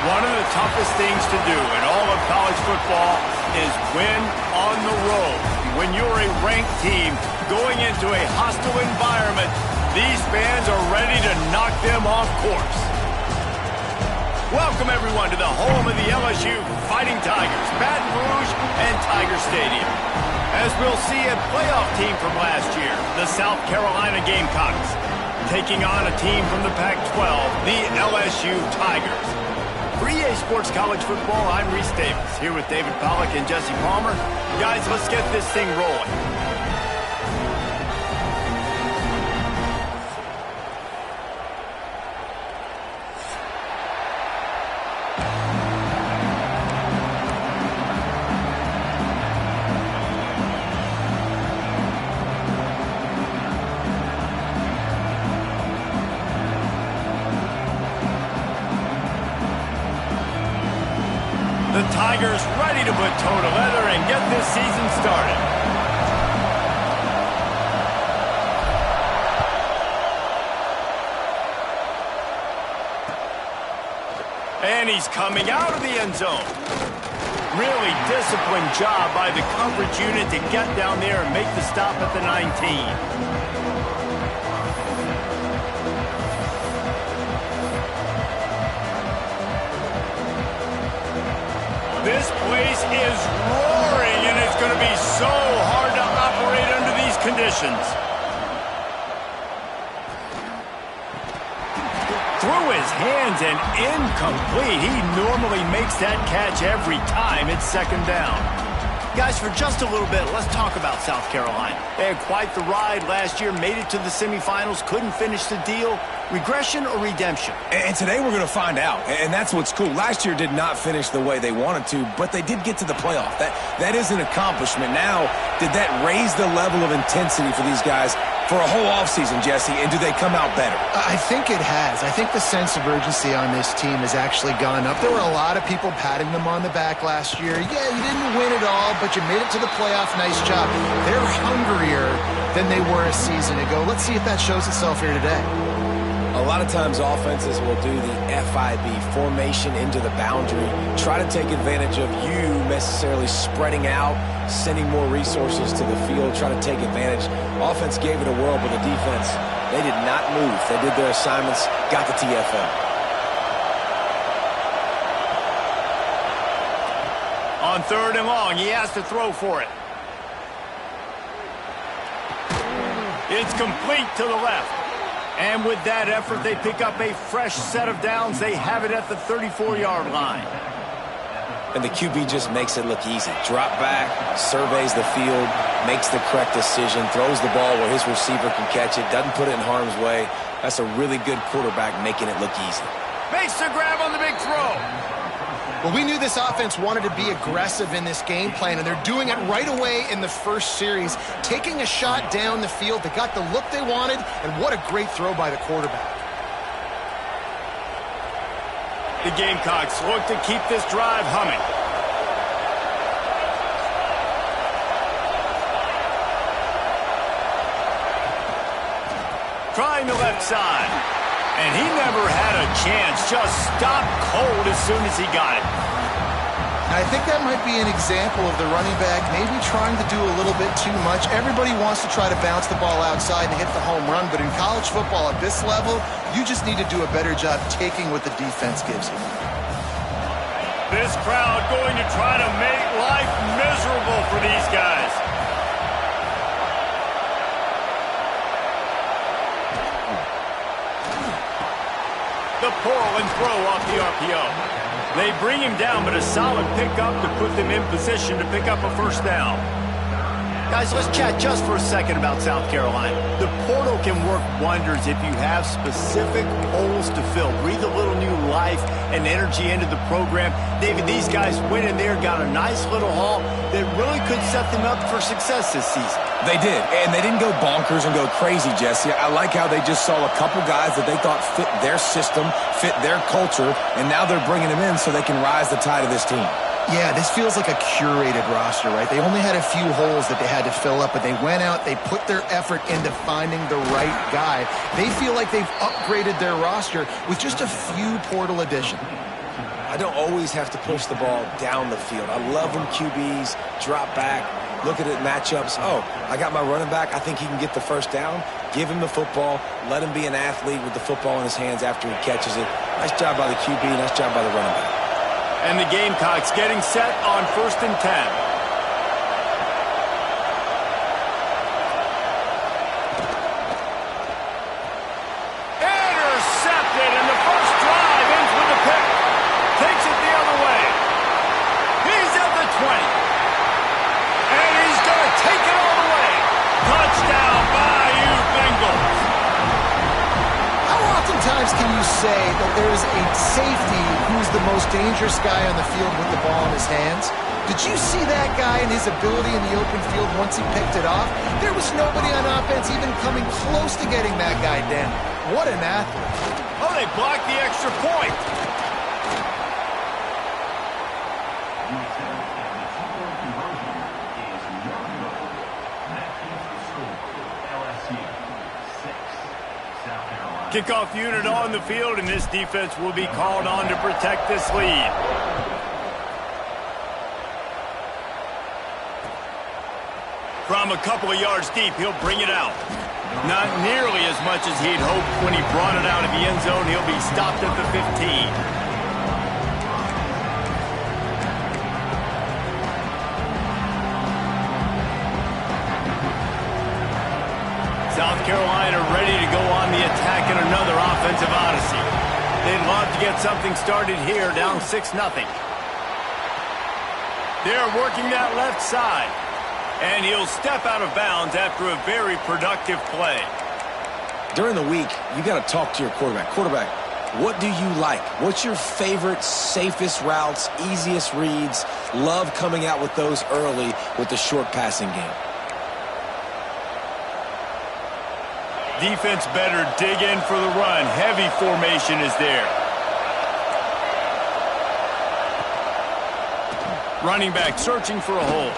One of the toughest things to do in all of college football is win on the road. When you're a ranked team going into a hostile environment, these fans are ready to knock them off course. Welcome, everyone, to the home of the LSU Fighting Tigers, Baton Rouge and Tiger Stadium. As we'll see, a playoff team from last year, the South Carolina Gamecocks, taking on a team from the Pac-12, the LSU Tigers. For EA Sports College Football, I'm Reese Davis, here with David Pollack and Jesse Palmer. Guys, let's get this thing rolling. Tigers ready to put toe to leather and get this season started. And he's coming out of the end zone. Really disciplined job by the coverage unit to get down there and make the stop at the 19. This place is roaring, and it's going to be so hard to operate under these conditions. Through his hands and incomplete. He normally makes that catch every time. It's second down. Guys, for just a little bit, let's talk about South Carolina. They had quite the ride last year, made it to the semifinals, couldn't finish the deal. Regression or redemption? And today we're going to find out, and that's what's cool. Last year did not finish the way they wanted to, but they did get to the playoff. That is an accomplishment. Now, did that raise the level of intensity for these guys for a whole offseason, Jesse, and do they come out better? I think it has. I think the sense of urgency on this team has actually gone up. There were a lot of people patting them on the back last year. Yeah, you didn't win it all, but you made it to the playoff. Nice job. They're hungrier than they were a season ago. Let's see if that shows itself here today. A lot of times offenses will do the FIB, formation into the boundary, try to take advantage of you necessarily spreading out, sending more resources to the field, try to take advantage. Offense gave it a whirl, but the defense, they did not move. They did their assignments, got the TFL. On third and long, he has to throw for it. It's complete to the left. And with that effort, they pick up a fresh set of downs. They have it at the 34-yard line. And the QB just makes it look easy. Drop back, surveys the field, makes the correct decision, throws the ball where his receiver can catch it, doesn't put it in harm's way. That's a really good quarterback making it look easy. Makes the grab on the big throw. Well, we knew this offense wanted to be aggressive in this game plan, and they're doing it right away in the first series, taking a shot down the field. They got the look they wanted, and what a great throw by the quarterback. The Gamecocks look to keep this drive humming. Trying the left side. And he never had a chance. Just stopped cold as soon as he got it. I think that might be an example of the running back maybe trying to do a little bit too much. Everybody wants to try to bounce the ball outside and hit the home run, but in college football at this level, you just need to do a better job taking what the defense gives you. This crowd going to try to make life miserable for these guys. The pull and throw off the RPO. They bring him down, but a solid pickup to put them in position to pick up a first down. Guys, let's chat just for a second about South Carolina. The portal can work wonders if you have specific holes to fill. Breathe a little new life and energy into the program. David, these guys went in there, got a nice little haul that really could set them up for success this season. They did, and they didn't go bonkers and go crazy, Jesse. I like how they just saw a couple guys that they thought fit their system, fit their culture, and now they're bringing them in so they can rise the tide of this team. Yeah, this feels like a curated roster, right? They only had a few holes that they had to fill up, but they went out, they put their effort into finding the right guy. They feel like they've upgraded their roster with just a few portal additions. I don't always have to push the ball down the field. I love when QBs drop back, look at it matchups. Oh, I got my running back. I think he can get the first down. Give him the football. Let him be an athlete with the football in his hands after he catches it. Nice job by the QB. Nice job by the running back. And the Gamecocks getting set on 1st and 10. Intercepted, and the first drive ends with a pick. Takes it the other way. He's at the 20. And he's going to take it all the way. Touchdown, Bayou Bengals. How oftentimes can you say that there is a safety who's the most dangerous guy on the field with the ball in his hands? Did you see that guy and his ability in the open field once he picked it off? There was nobody on offense even coming close to getting that guy down. What an athlete. Oh, they blocked the extra point. Kickoff unit on the field, and this defense will be called on to protect this lead. From a couple of yards deep, he'll bring it out. Not nearly as much as he'd hoped when he brought it out of the end zone. He'll be stopped at the 15. South Carolina ready to go on the attack in another offensive odyssey. They'd love to get something started here, down 6-0. They're working that left side. And he'll step out of bounds after a very productive play. During the week, you got to talk to your quarterback. Quarterback, what do you like? What's your favorite, safest routes, easiest reads? Love coming out with those early with the short passing game. Defense better dig in for the run. Heavy formation is there. Running back searching for a hole.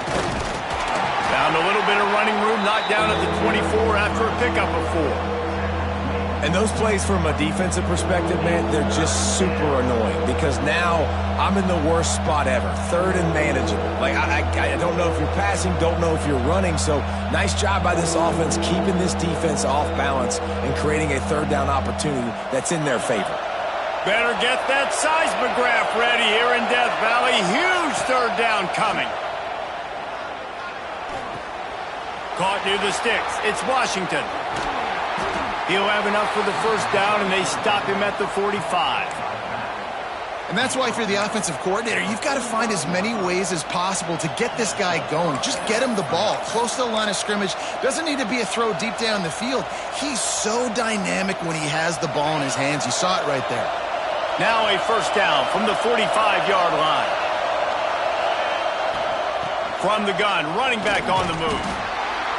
Found a little bit of running room, knocked down at the 24 after a pickup of 4. And those plays from a defensive perspective, man, they're just super annoying because now I'm in the worst spot ever. Third and manageable. Like, I don't know if you're passing, don't know if you're running. So nice job by this offense keeping this defense off balance and creating a third down opportunity that's in their favor. Better get that seismograph ready here in Death Valley. Huge third down coming. Caught near the sticks. It's Washington. He'll have enough for the first down, and they stop him at the 45. And that's why if you're the offensive coordinator, you've got to find as many ways as possible to get this guy going. Just get him the ball close to the line of scrimmage. Doesn't need to be a throw deep down the field. He's so dynamic when he has the ball in his hands. You saw it right there. Now a first down from the 45-yard line. From the gun, running back on the move.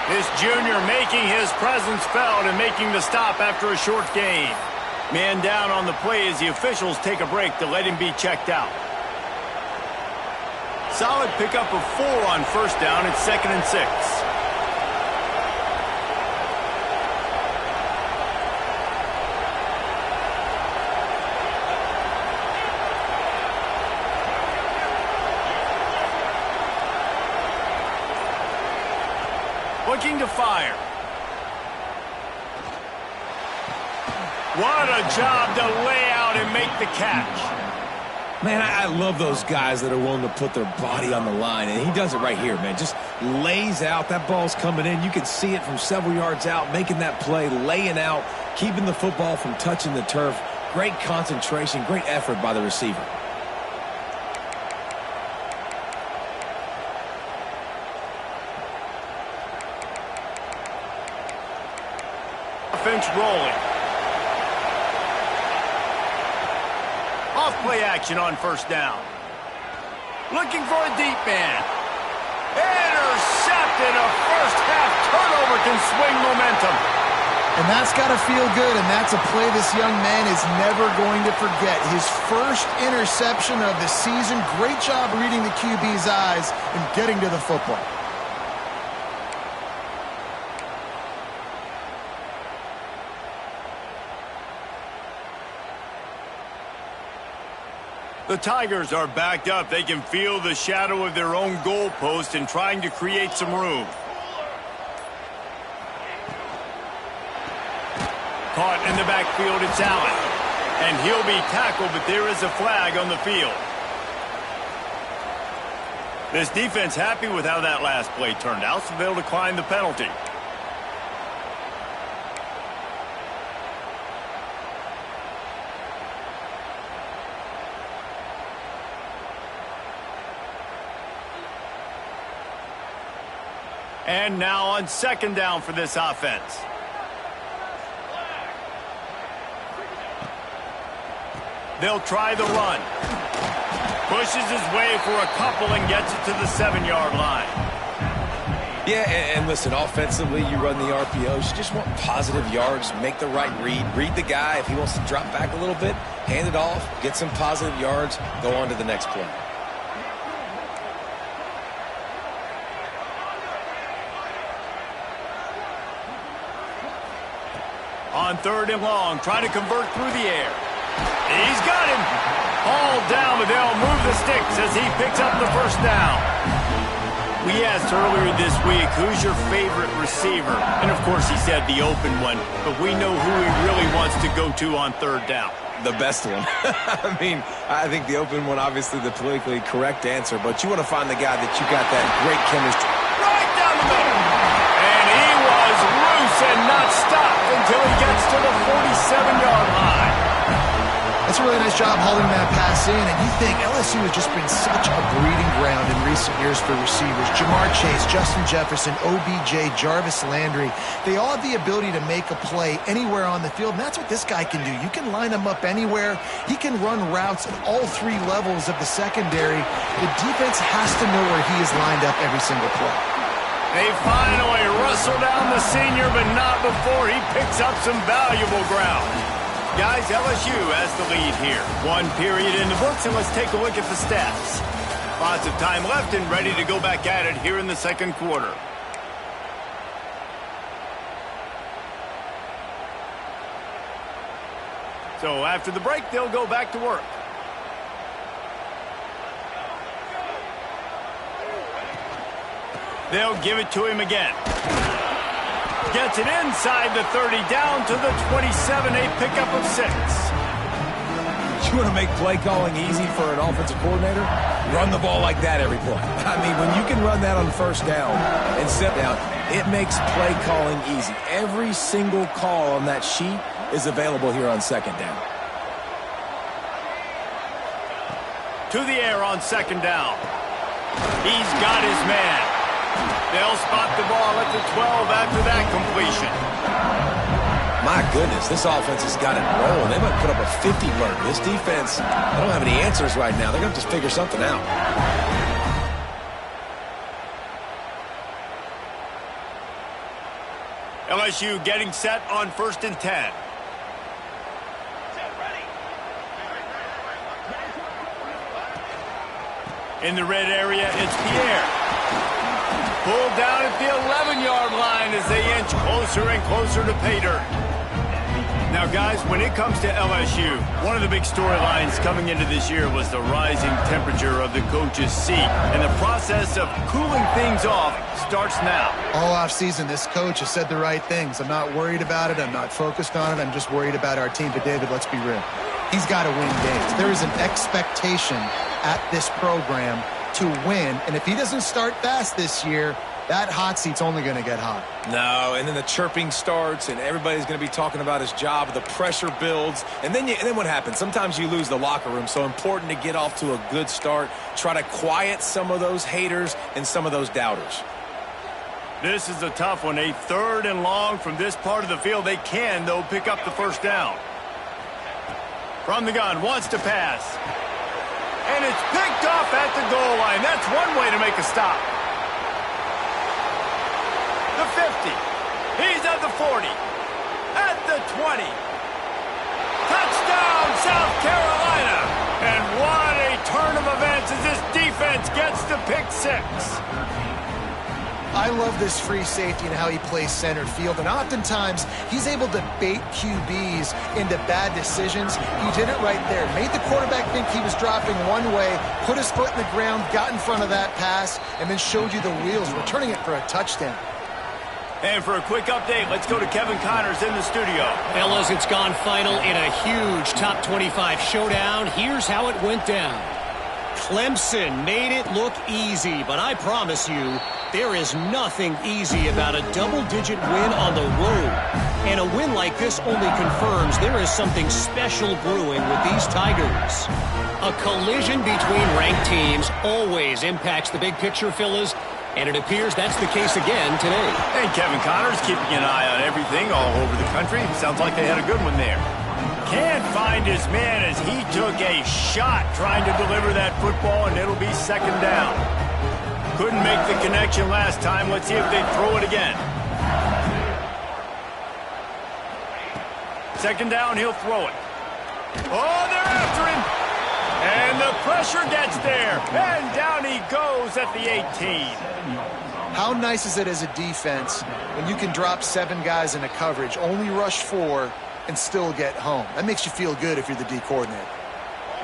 This junior making his presence felt and making the stop after a short gain. Man down on the play as the officials take a break to let him be checked out. Solid pickup of 4 on first down. It's 2nd and 6. Looking to fire. What a job to lay out and make the catch. Man, I love those guys that are willing to put their body on the line, and he does it right here, man. Just lays out. That ball's coming in. You can see it from several yards out, making that play, laying out, keeping the football from touching the turf. Great concentration, great effort by the receiver. Offense rolling. Off play action on first down. Looking for a deep man. Intercepted. A first half turnover can swing momentum. And that's got to feel good, and that's a play this young man is never going to forget. His first interception of the season. Great job reading the QB's eyes and getting to the football. The Tigers are backed up. They can feel the shadow of their own goalpost and trying to create some room. Caught in the backfield, it's Allen. And he'll be tackled, but there is a flag on the field. This defense happy with how that last play turned out, so they'll decline the penalty. And now on second down for this offense. They'll try the run. Pushes his way for a couple and gets it to the 7-yard line. Yeah, and listen, offensively, you run the RPOs. You just want positive yards, make the right read. Read the guy. If he wants to drop back a little bit, hand it off, get some positive yards, go on to the next play. on 3rd and long, trying to convert through the air. He's got him. All down, but they'll move the sticks as he picks up the first down. We asked earlier this week, who's your favorite receiver? And, of course, he said the open one, but we know who he really wants to go to on 3rd down. The best one. I mean, I think the open one, obviously the politically correct answer, but you want to find the guy that you got that great chemistry. Right down the middle. And he was loose and not stopped until he gets to the 47-yard line. That's a really nice job holding that pass in, and you think LSU has just been such a breeding ground in recent years for receivers. Jamar Chase, Justin Jefferson, OBJ, Jarvis Landry, they all have the ability to make a play anywhere on the field, and that's what this guy can do. You can line him up anywhere. He can run routes at all 3 levels of the secondary. The defense has to know where he is lined up every single play. They finally wrestle down the senior, but not before he picks up some valuable ground. Guys, LSU has the lead here. 1 period in the books, and let's take a look at the stats. Lots of time left and ready to go back at it here in the 2nd quarter. So after the break, they'll go back to work. They'll give it to him again. Gets it inside the 30, down to the 27, a pickup of 6. You want to make play calling easy for an offensive coordinator? Run the ball like that every play. I mean, when you can run that on 1st down and set down, it makes play calling easy. Every single call on that sheet is available here on 2nd down. To the air on 2nd down. He's got his man. They'll spot the ball at the 12 after that completion. My goodness, this offense has got it rolling. They might put up a 50 burger. This defense, they don't have any answers right now. They're going to have to figure something out. LSU getting set on 1st and 10. In the red area, it's Pierre. Pulled down at the 11-yard line as they inch closer and closer to pay dirt. Now, guys, when it comes to LSU, one of the big storylines coming into this year was the rising temperature of the coach's seat. And the process of cooling things off starts now. All offseason, this coach has said the right things. I'm not worried about it. I'm not focused on it. I'm just worried about our team. But, David, let's be real. He's got to win games. There is an expectation at this program to win, and if he doesn't start fast this year, that hot seat's only going to get hot. No, and then the chirping starts, and everybody's going to be talking about his job. The pressure builds, and then what happens? Sometimes you lose the locker room, so important to get off to a good start. Try to quiet some of those haters and some of those doubters. This is a tough one. A 3rd and long from this part of the field. They can, though, pick up the 1st down. From the gun, wants to pass. And it's picked off at the goal line. That's one way to make a stop. The 50. He's at the 40. At the 20. Touchdown, South Carolina. And what a turn of events as this defense gets the pick 6. I love this free safety and how he plays center field, and oftentimes he's able to bait QBs into bad decisions. He did it right there. Made the quarterback think he was dropping one way, put his foot in the ground, got in front of that pass, and then showed you the wheels, returning it for a touchdown. And for a quick update, let's go to Kevin Connors in the studio. Fellas, it's gone final in a huge top 25 showdown. Here's how it went down. Clemson made it look easy, but I promise you, there is nothing easy about a double-digit win on the road. And a win like this only confirms there is something special brewing with these Tigers. A collision between ranked teams always impacts the big picture, fellas, and it appears that's the case again today. And Kevin Connors keeping an eye on everything all over the country. Sounds like they had a good one there. Can't find his man as he took a shot trying to deliver that football, and it'll be 2nd down. Couldn't make the connection last time. Let's see if they throw it again. 2nd down, he'll throw it. Oh, they're after him. And the pressure pressure gets there, and down he goes at the 18. How nice is it as a defense when you can drop 7 guys into coverage, only rush 4, and still get home? That makes you feel good if you're the D coordinator.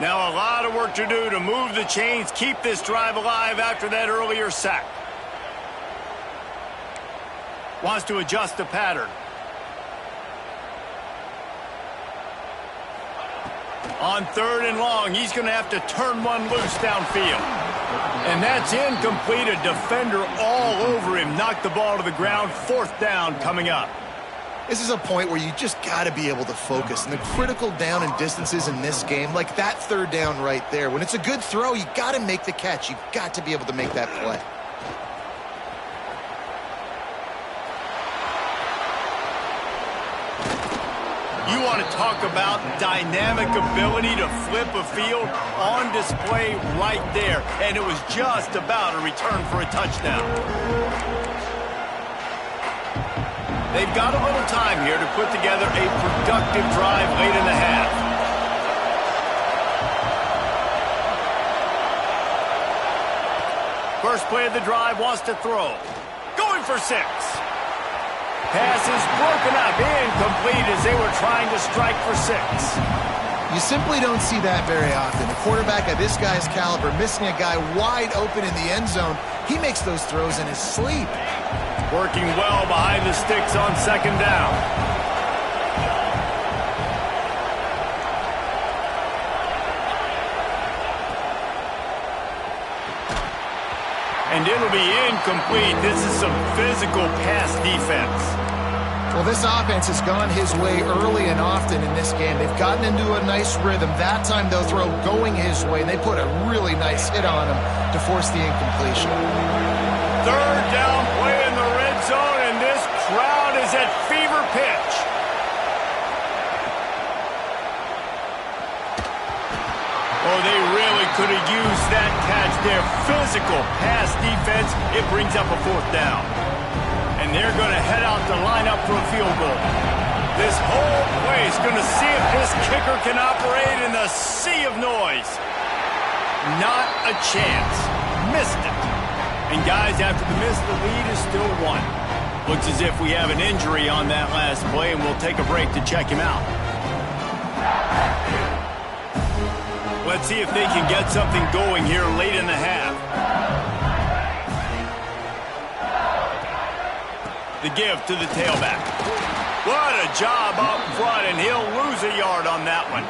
Now a lot of work to do to move the chains, keep this drive alive after that earlier sack. Wants to adjust the pattern. On 3rd and long, he's going to have to turn one loose downfield. And that's incomplete. A defender all over him. Knocked the ball to the ground. 4th down coming up. This is a point where you just got to be able to focus. And the critical down and distances in this game, like that 3rd down right there, when it's a good throw, you got to make the catch. You got to be able to make that play. You want to talk about dynamic ability to flip a field, on display right there. And it was just about a return for a touchdown. They've got a little time here to put together a productive drive late in the half. First play of the drive, wants to throw. Going for 6. Pass is broken up, incomplete as they were trying to strike for 6. You simply don't see that very often. A quarterback of this guy's caliber missing a guy wide open in the end zone. He makes those throws in his sleep. Working well behind the sticks on 2nd down. And it'll be incomplete. This is some physical pass defense. Well, this offense has gone his way early and often in this game. They've gotten into a nice rhythm. That time they'll throw going his way. They put a really nice hit on him to force the incompletion. 3rd down play in the red zone, and this crowd is at fever pitch. Oh, they really could have used that catch there. Physical pass defense. It brings up a 4th down. And they're going to head out to line up for a field goal. This whole play is going to see if this kicker can operate in the sea of noise. Not a chance. Missed it. And guys, after the miss, the lead is still 1. Looks as if we have an injury on that last play, and we'll take a break to check him out. Let's see if they can get something going here late in the half. The give to the tailback. What a job up front, and he'll lose a yard on that one.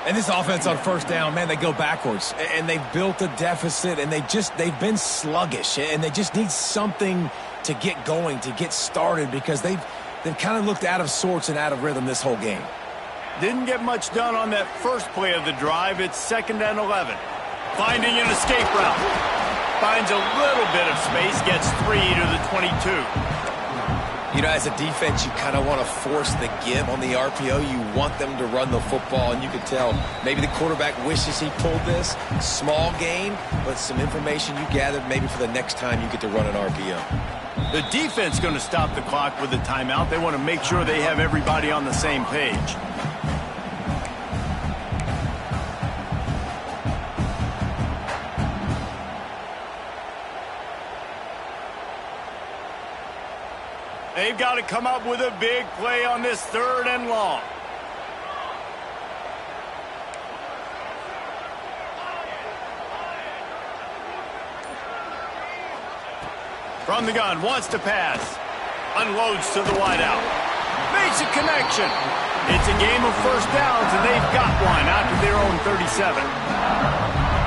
And this offense on 1st down, man, they go backwards. And they've built a deficit, and they've been sluggish. And they just need something to get going, to get started, because they've kind of looked out of sorts and out of rhythm this whole game. Didn't get much done on that first play of the drive. It's 2nd and 11. Finding an escape route. Finds a little bit of space, gets 3 to the 22. You know, as a defense, you kind of want to force the give on the RPO. You want them to run the football, and you can tell maybe the quarterback wishes he pulled this. Small gain, but some information you gathered maybe for the next time you get to run an RPO. The defense going to stop the clock with a timeout. They want to make sure they have everybody on the same page. They've got to come up with a big play on this 3rd and long. From the gun, wants to pass. Unloads to the wideout. Makes a connection. It's a game of 1st downs, and they've got one out to their own 37.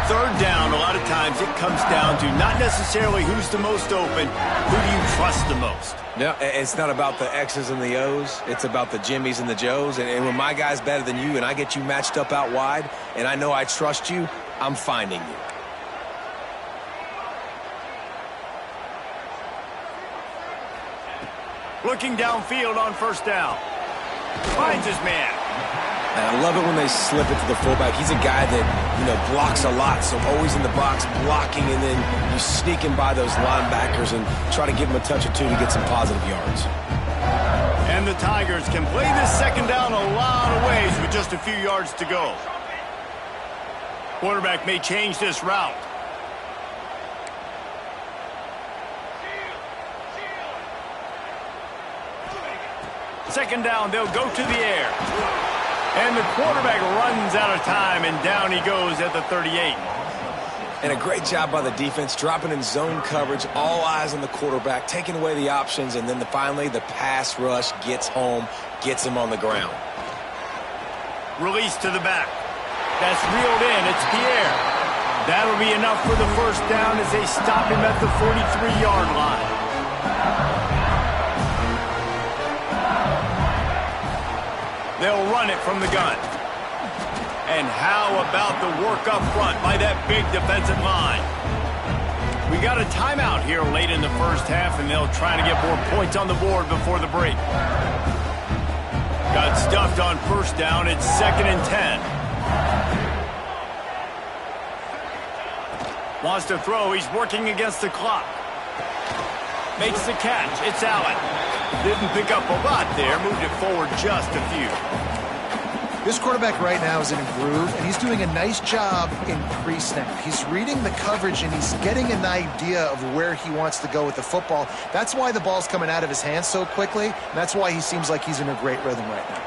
3rd down, a lot of times it comes down to not necessarily who's the most open, who do you trust the most? No, it's not about the X's and the O's. It's about the Jimmys and the Joes. And when my guy's better than you and I get you matched up out wide and I know I trust you, I'm finding you. Looking downfield on 1st down. Finds his man. And I love it when they slip it to the fullback. He's a guy that, blocks a lot, so always in the box blocking, and then you sneak in by those linebackers and try to give him a touch or two to get some positive yards. And the Tigers can play this 2nd down a lot of ways with just a few yards to go. Quarterback may change this route. Second down, they'll go to the air. And the quarterback runs out of time, and down he goes at the 38. And a great job by the defense, dropping in zone coverage, all eyes on the quarterback, taking away the options, and then finally the pass rush gets home, gets him on the ground. Release to the back. That's reeled in. It's Pierre. That'll be enough for the first down as they stop him at the 43-yard line. They'll run it from the gun. And how about the work up front by that big defensive line? We got a timeout here late in the first half, and they'll try to get more points on the board before the break. Got stuffed on first down. It's 2nd and 10. Wants to throw. He's working against the clock. Makes the catch. It's Allen. Didn't pick up a lot there. Moved it forward just a few. This quarterback right now is in a groove, and he's doing a nice job in pre-snap. He's reading the coverage, and he's getting an idea of where he wants to go with the football. That's why the ball's coming out of his hands so quickly, and that's why he seems like he's in a great rhythm right now.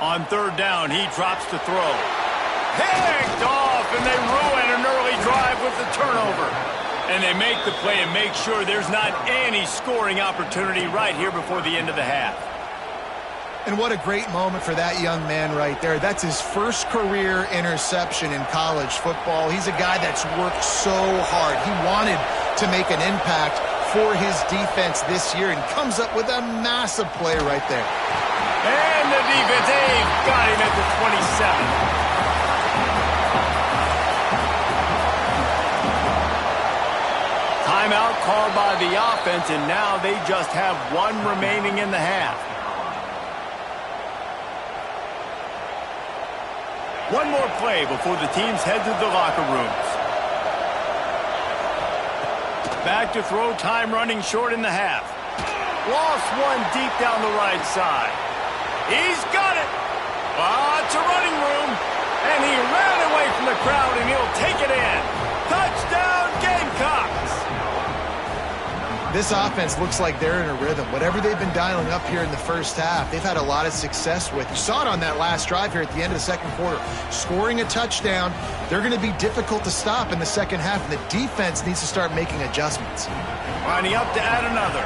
On third down, he drops to throw. Picked off, and they ruin an early drive with the turnover. And they make the play and make sure there's not any scoring opportunity right here before the end of the half. And what a great moment for that young man right there. That's his first career interception in college football. He's a guy that's worked so hard. He wanted to make an impact for his defense this year and comes up with a massive play right there. And the defense, they've got him at the 27. Timeout called by the offense, and now they just have one remaining in the half. One more play before the teams head to the locker rooms. Back to throw, time running short in the half. Lost one deep down the right side. He's got it. Lots of running room. And he ran away from the crowd, and he'll take it in. Touchdown, Gamecocks. This offense looks like they're in a rhythm. Whatever they've been dialing up here in the first half, they've had a lot of success with. You saw it on that last drive here at the end of the second quarter. Scoring a touchdown, they're going to be difficult to stop in the second half, and the defense needs to start making adjustments. Lining up to add another.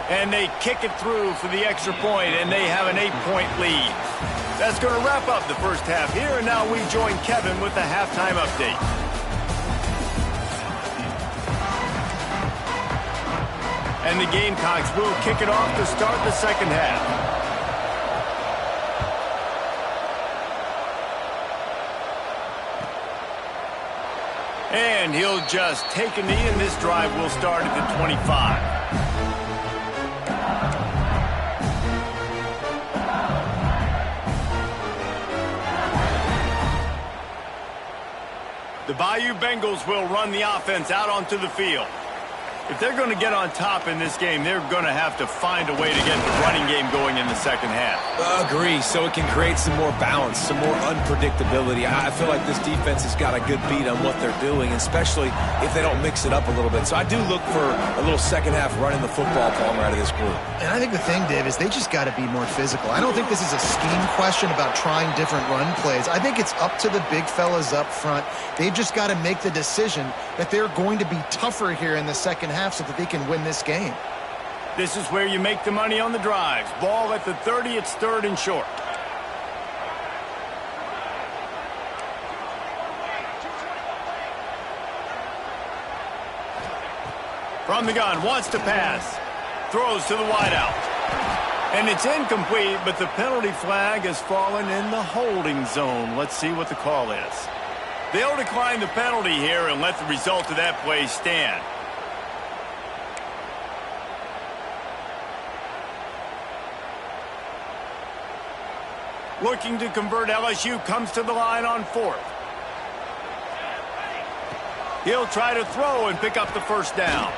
And they kick it through for the extra point, and they have an 8-point lead. That's going to wrap up the first half here, and now we join Kevin with the halftime update. And the Gamecocks will kick it off to start the second half. And he'll just take a knee, and this drive will start at the 25. The Bayou Bengals will run the offense out onto the field. If they're going to get on top in this game, they're going to have to find a way to get the running game going in the second half. Agree, so it can create some more balance, some more unpredictability. I feel like this defense has got a good beat on what they're doing, especially if they don't mix it up a little bit. So I do look for a little second half running the football Palmer out of this group. And I think the thing, Dave, is they just got to be more physical. I don't think this is a scheme question about trying different run plays. I think it's up to the big fellas up front. They've just got to make the decision that they're going to be tougher here in the second half so that they can win this game. This is where you make the money on the drives. Ball at the 30, it's 3rd and short. From the gun, wants to pass. Throws to the wideout. And it's incomplete, but the penalty flag has fallen in the holding zone. Let's see what the call is. They'll decline the penalty here and let the result of that play stand. Looking to convert, LSU comes to the line on 4th. He'll try to throw and pick up the first down.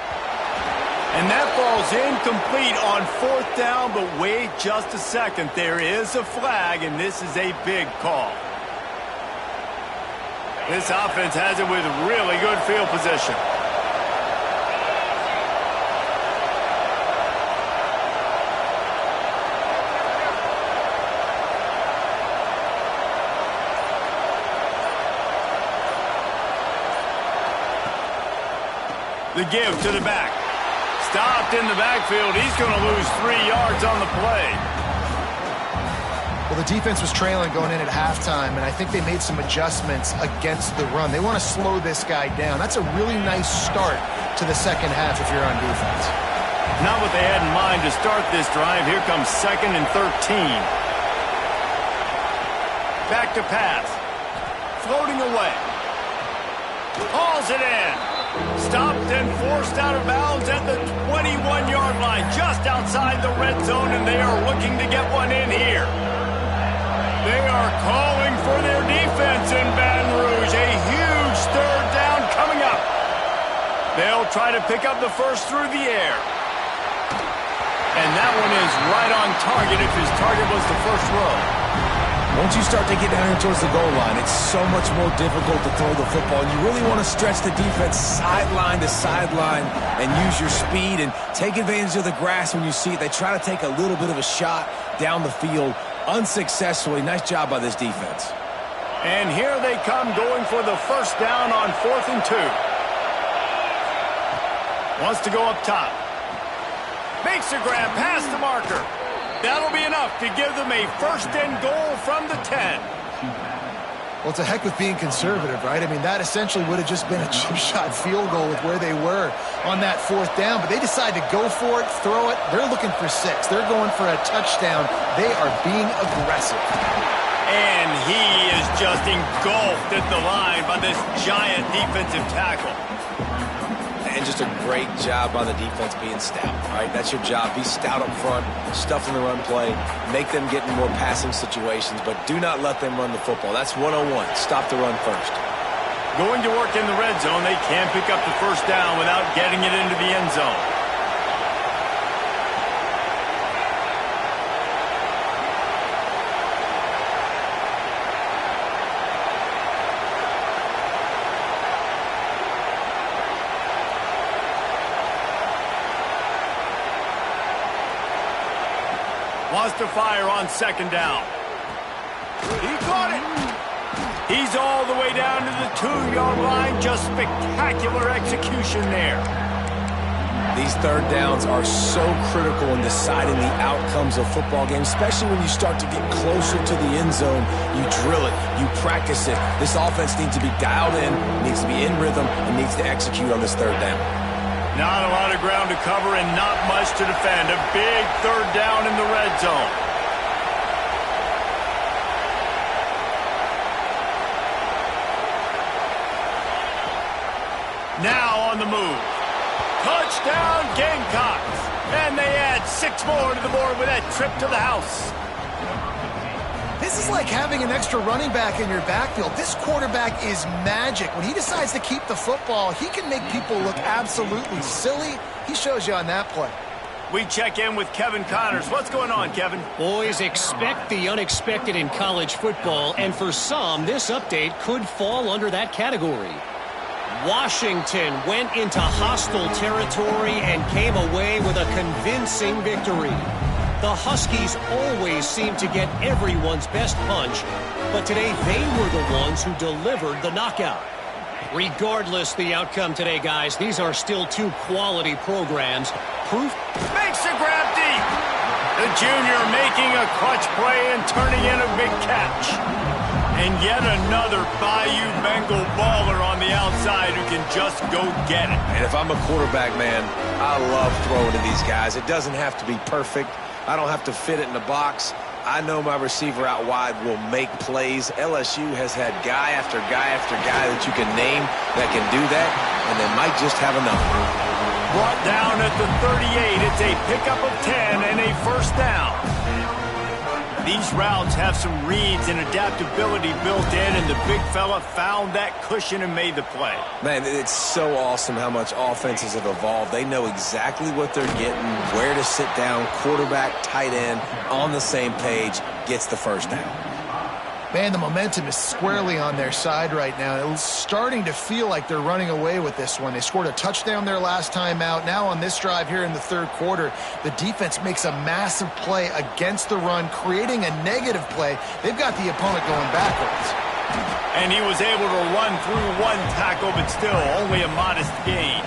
And that ball's incomplete on 4th down, but wait just a second. There is a flag, and this is a big call. This offense has it with really good field position. The give to the back. Stopped in the backfield. He's going to lose 3 yards on the play. Well, the defense was trailing going in at halftime, and I think they made some adjustments against the run. They want to slow this guy down. That's a really nice start to the second half if you're on defense. Not what they had in mind to start this drive. Here comes 2nd and 13. Back to pass. Floating away. Hauls it in. Stopped and forced out of bounds at the 21-yard line, just outside the red zone, and they are looking to get one in here. They are calling for their defense in Baton Rouge. A huge 3rd down coming up. They'll try to pick up the first through the air. And that one is right on target if his target was the first row. Once you start to get down here towards the goal line, it's so much more difficult to throw the football. And you really want to stretch the defense sideline to sideline and use your speed and take advantage of the grass when you see it. They try to take a little bit of a shot down the field unsuccessfully. Nice job by this defense. And here they come going for the first down on 4th and 2. Wants to go up top. Makes a grab past the marker. That'll be enough to give them a 1st and goal from the 10. Well, it's a heck with being conservative, right? I mean, that essentially would have just been a chip shot field goal with where they were on that 4th down. But they decide to go for it, throw it. They're looking for 6. They're going for a touchdown. They are being aggressive. And he is just engulfed at the line by this giant defensive tackle. And just a great job by the defense being stout, right? That's your job. Be stout up front, stuff in the run play, make them get in more passing situations, but do not let them run the football. That's 101. Stop the run first. Going to work in the red zone, they can pick up the first down without getting it into the end zone. Wants to fire on 2nd down. He caught it. He's all the way down to the 2-yard line. Just spectacular execution there. These 3rd downs are so critical in deciding the outcomes of football games, especially when you start to get closer to the end zone. You drill it. You practice it. This offense needs to be dialed in, needs to be in rhythm, and needs to execute on this 3rd down. Not a lot of ground to cover and not much to defend. A big 3rd down in the red zone. Now on the move. Touchdown Gamecocks. And they add 6 more to the board with that trip to the house. This is like having an extra running back in your backfield. This quarterback is magic. When he decides to keep the football, he can make people look absolutely silly. He shows you on that play. We check in with Kevin Connors. What's going on, Kevin? Boys, expect the unexpected in college football, and for some, this update could fall under that category. Washington went into hostile territory and came away with a convincing victory. The Huskies always seem to get everyone's best punch, but today they were the ones who delivered the knockout. Regardless the outcome today, guys, these are still 2 quality programs. Proof makes a grab deep. The junior making a clutch play and turning in a big catch. And yet another Bayou Bengal baller on the outside who can just go get it. And if I'm a quarterback, man, I love throwing to these guys. It doesn't have to be perfect. I don't have to fit it in the box. I know my receiver out wide will make plays. LSU has had guy after guy after guy that you can name that can do that, and they might just have enough. Brought down at the 38. It's a pickup of 10 and a first down. These routes have some reads and adaptability built in, and the big fella found that cushion and made the play. Man, it's so awesome how much offenses have evolved. They know exactly what they're getting, where to sit down, quarterback, tight end, on the same page, gets the first down. Man, the momentum is squarely on their side right now. It's starting to feel like they're running away with this one. They scored a touchdown their last time out. Now on this drive here in the third quarter, the defense makes a massive play against the run, creating a negative play. They've got the opponent going backwards. And he was able to run through one tackle, but still only a modest gain.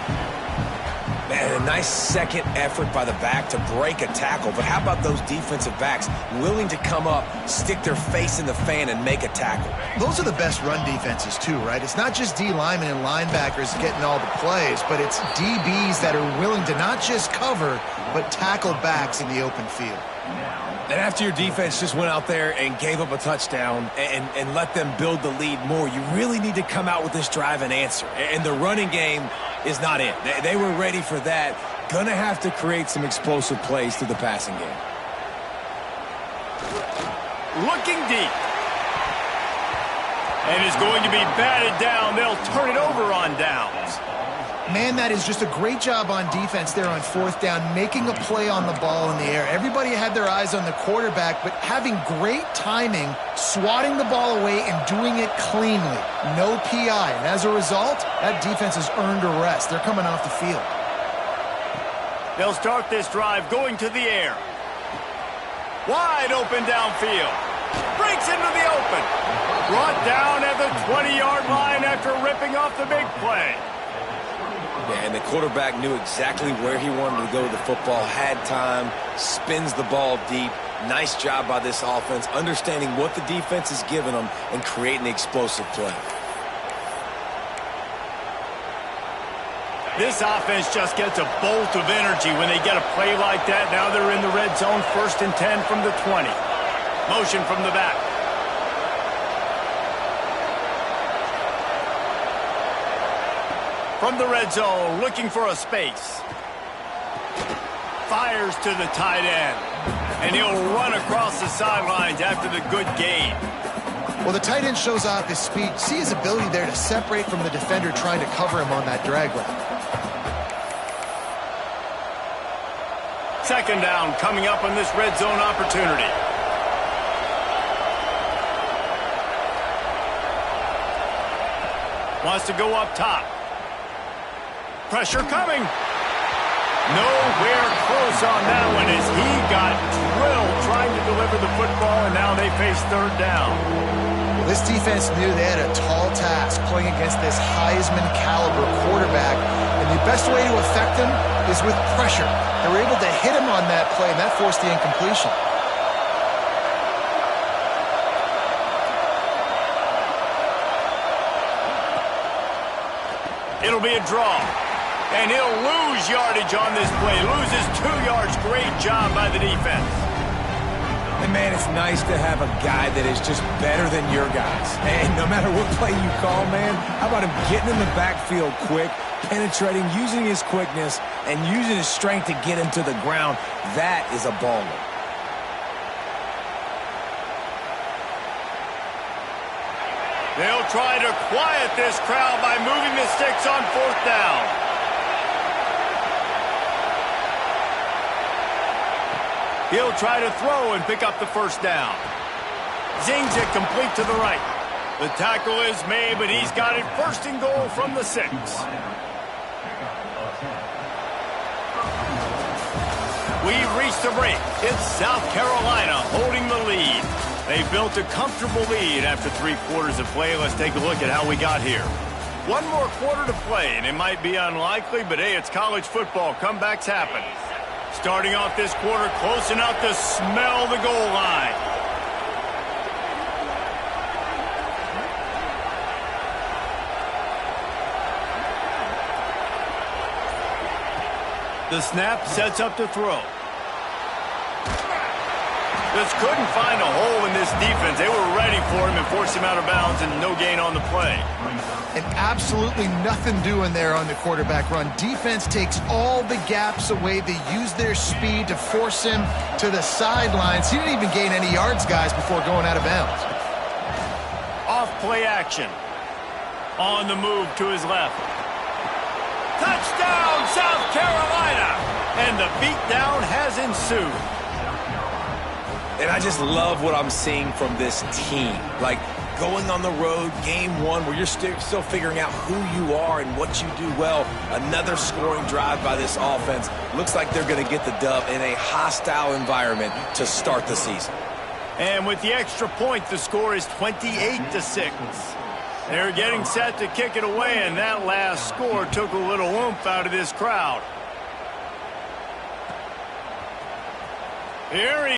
Man, a nice second effort by the back to break a tackle. But how about those defensive backs willing to come up, stick their face in the fan, and make a tackle? Those are the best run defenses too, right? It's not just D linemen and linebackers getting all the plays, but it's DBs that are willing to not just cover, but tackle backs in the open field. And after your defense just went out there and gave up a touchdown and let them build the lead more, you really need to come out with this drive and answer. And the running game is not it. They were ready for that. Gonna have to create some explosive plays through the passing game. Looking deep. And is going to be batted down. They'll turn it over on downs. Man, that is just a great job on defense there on fourth down, making a play on the ball in the air. Everybody had their eyes on the quarterback, but having great timing, swatting the ball away and doing it cleanly. No PI. And as a result, that defense has earned a rest. They're coming off the field. They'll start this drive going to the air. Wide open downfield. Breaks into the open. Brought down at the 20-yard line after ripping off the big play. Yeah, and the quarterback knew exactly where he wanted to go with the football, had time, spins the ball deep. Nice job by this offense, understanding what the defense is giving them and creating the explosive play. This offense just gets a bolt of energy when they get a play like that. Now they're in the red zone, 1st and 10 from the 20. Motion from the back. From the red zone, looking for a space. Fires to the tight end. And he'll run across the sidelines after the good gain. Well, the tight end shows off his speed. See his ability there to separate from the defender trying to cover him on that drag route. Second down coming up on this red zone opportunity. Wants to go up top. Pressure coming. Nowhere close on that one as he got drilled trying to deliver the football, and now they face third down. Well, this defense knew they had a tall task playing against this Heisman caliber quarterback, and the best way to affect him is with pressure. They were able to hit him on that play, and that forced the incompletion. It'll be a draw. And he'll lose yardage on this play. Loses 2 yards. Great job by the defense. And, man, it's nice to have a guy that is just better than your guys. And no matter what play you call, man, how about him getting in the backfield quick, penetrating, using his quickness, and using his strength to get him to the ground. That is a baller. They'll try to quiet this crowd by moving the sticks on 4th down. He'll try to throw and pick up the first down. Zings it complete to the right. The tackle is made, but he's got it 1st and goal from the 6. We've reached the break. It's South Carolina holding the lead. They built a comfortable lead after 3 quarters of play. Let's take a look at how we got here. 1 more quarter to play, and it might be unlikely, but hey, it's college football. Comebacks happen. Starting off this quarter close enough to smell the goal line. The snap sets up to throw. Just couldn't find a hole in this defense. They were ready for him and forced him out of bounds, and no gain on the play. And absolutely nothing doing there on the quarterback run. Defense takes all the gaps away. They use their speed to force him to the sidelines. He didn't even gain any yards, guys, before going out of bounds. Off play action. On the move to his left. Touchdown, South Carolina! And the beatdown has ensued. And I just love what I'm seeing from this team. Like, going on the road, game one, where you're still figuring out who you are and what you do well. Another scoring drive by this offense. Looks like they're going to get the dub in a hostile environment to start the season. And with the extra point, the score is 28-6. They're getting set to kick it away, and that last score took a little oomph out of this crowd. Here he